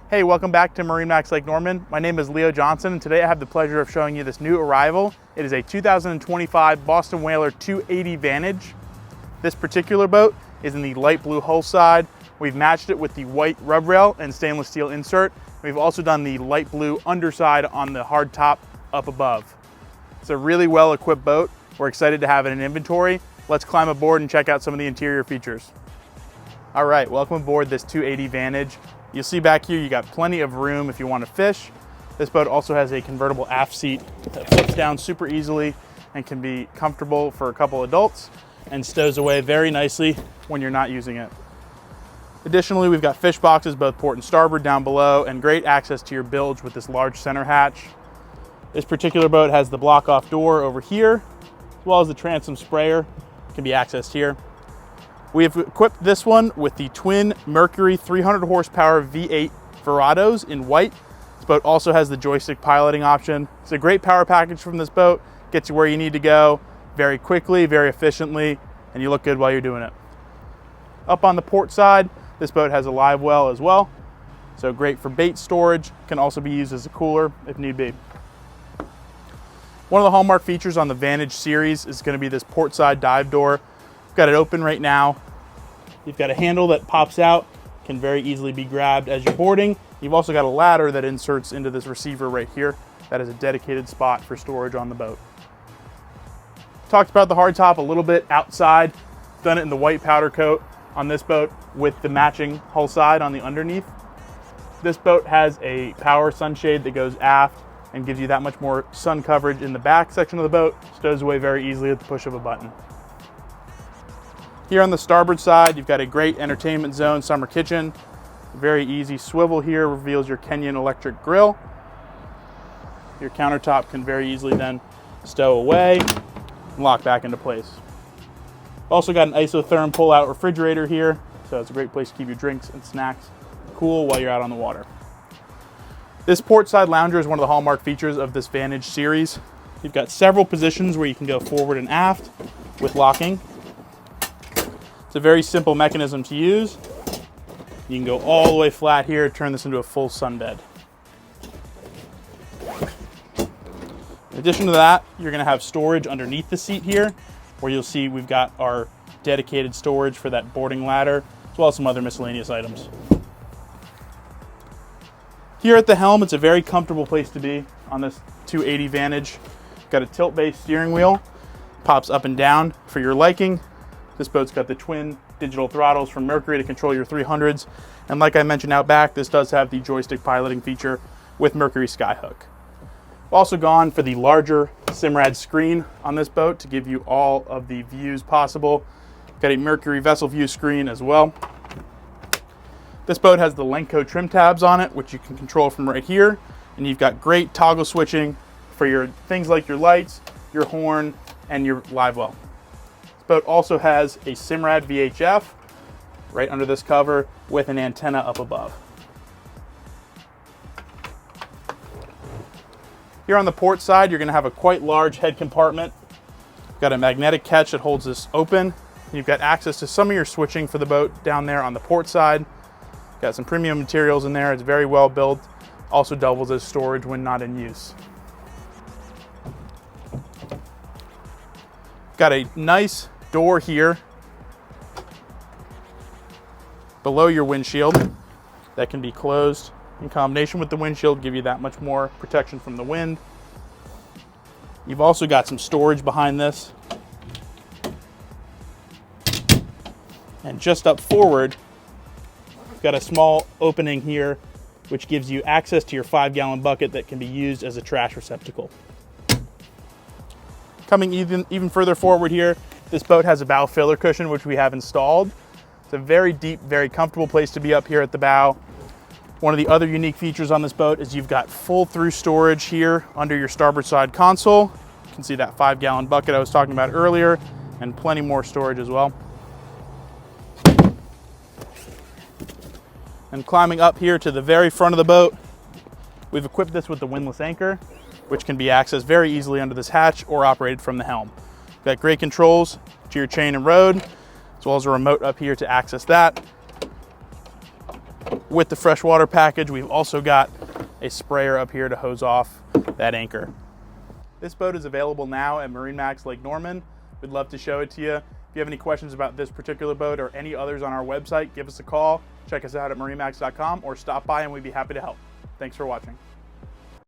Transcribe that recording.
Hey, welcome back to MarineMax Lake Norman. My name is Leo Johnson, and today I have the pleasure of showing you this new arrival. It is a 2025 Boston Whaler 280 Vantage. This particular boat is in the light blue hull side. We've matched it with the white rub rail and stainless steel insert. We've also done the light blue underside on the hard top up above. It's a really well-equipped boat. We're excited to have it in inventory. Let's climb aboard and check out some of the interior features. All right, welcome aboard this 280 Vantage. You'll see back here, you got plenty of room if you want to fish. This boat also has a convertible aft seat that flips down super easily and can be comfortable for a couple adults and stows away very nicely when you're not using it. Additionally, we've got fish boxes both port and starboard down below and great access to your bilge with this large center hatch. This particular boat has the block off door over here, as well as the transom sprayer can be accessed here. We have equipped this one with the twin Mercury 300 horsepower V8 Verados in white. This boat also has the joystick piloting option. It's a great power package from this boat. Gets you where you need to go very quickly, very efficiently, and you look good while you're doing it. Up on the port side, this boat has a live well as well. So great for bait storage, can also be used as a cooler if need be. One of the hallmark features on the Vantage series is going to be this port side dive door. Got it open right now. You've got a handle that pops out, can very easily be grabbed as you're boarding. You've also got a ladder that inserts into this receiver right here. That is a dedicated spot for storage on the boat. Talked about the hardtop a little bit outside. Done it in the white powder coat on this boat with the matching hull side on the underneath. This boat has a power sunshade that goes aft and gives you that much more sun coverage in the back section of the boat. Stows away very easily at the push of a button. Here on the starboard side, you've got a great entertainment zone, summer kitchen. Very easy swivel here, reveals your Kenyan electric grill. Your countertop can very easily then stow away and lock back into place. Also got an isotherm pull-out refrigerator here, so it's a great place to keep your drinks and snacks cool while you're out on the water. This port side lounger is one of the hallmark features of this Vantage series. You've got several positions where you can go forward and aft with locking. It's a very simple mechanism to use. You can go all the way flat here, turn this into a full sunbed. In addition to that, you're going to have storage underneath the seat here, where you'll see we've got our dedicated storage for that boarding ladder, as well as some other miscellaneous items. Here at the helm, it's a very comfortable place to be on this 280 Vantage. Got a tilt-based steering wheel, pops up and down for your liking. This boat's got the twin digital throttles from Mercury to control your 300s. And like I mentioned out back, this does have the joystick piloting feature with Mercury Skyhook. We've also gone for the larger Simrad screen on this boat to give you all of the views possible. Got a Mercury vessel view screen as well. This boat has the Lenco trim tabs on it, which you can control from right here. And you've got great toggle switching for your things like your lights, your horn, and your live well. Boat also has a Simrad VHF right under this cover with an antenna up above. Here on the port side, you're going to have a quite large head compartment. You've got a magnetic catch that holds this open. You've got access to some of your switching for the boat down there on the port side. Got some premium materials in there. It's very well built. Also doubles as storage when not in use. Got a nice door here below your windshield that can be closed in combination with the windshield, give you that much more protection from the wind. You've also got some storage behind this. And just up forward, you've got a small opening here which gives you access to your 5-gallon bucket that can be used as a trash receptacle. Coming even further forward here, this boat has a bow filler cushion, which we have installed. It's a very deep, very comfortable place to be up here at the bow. One of the other unique features on this boat is you've got full through storage here under your starboard side console. You can see that 5-gallon bucket I was talking about earlier, and plenty more storage as well. And climbing up here to the very front of the boat, we've equipped this with the windlass anchor, which can be accessed very easily under this hatch or operated from the helm. Got great controls to your chain and rode, as well as a remote up here to access that. with the freshwater package, we've also got a sprayer up here to hose off that anchor. This boat is available now at MarineMax Lake Norman. We'd love to show it to you. If you have any questions about this particular boat or any others on our website, give us a call. Check us out at marinemax.com or stop by and we'd be happy to help. Thanks for watching.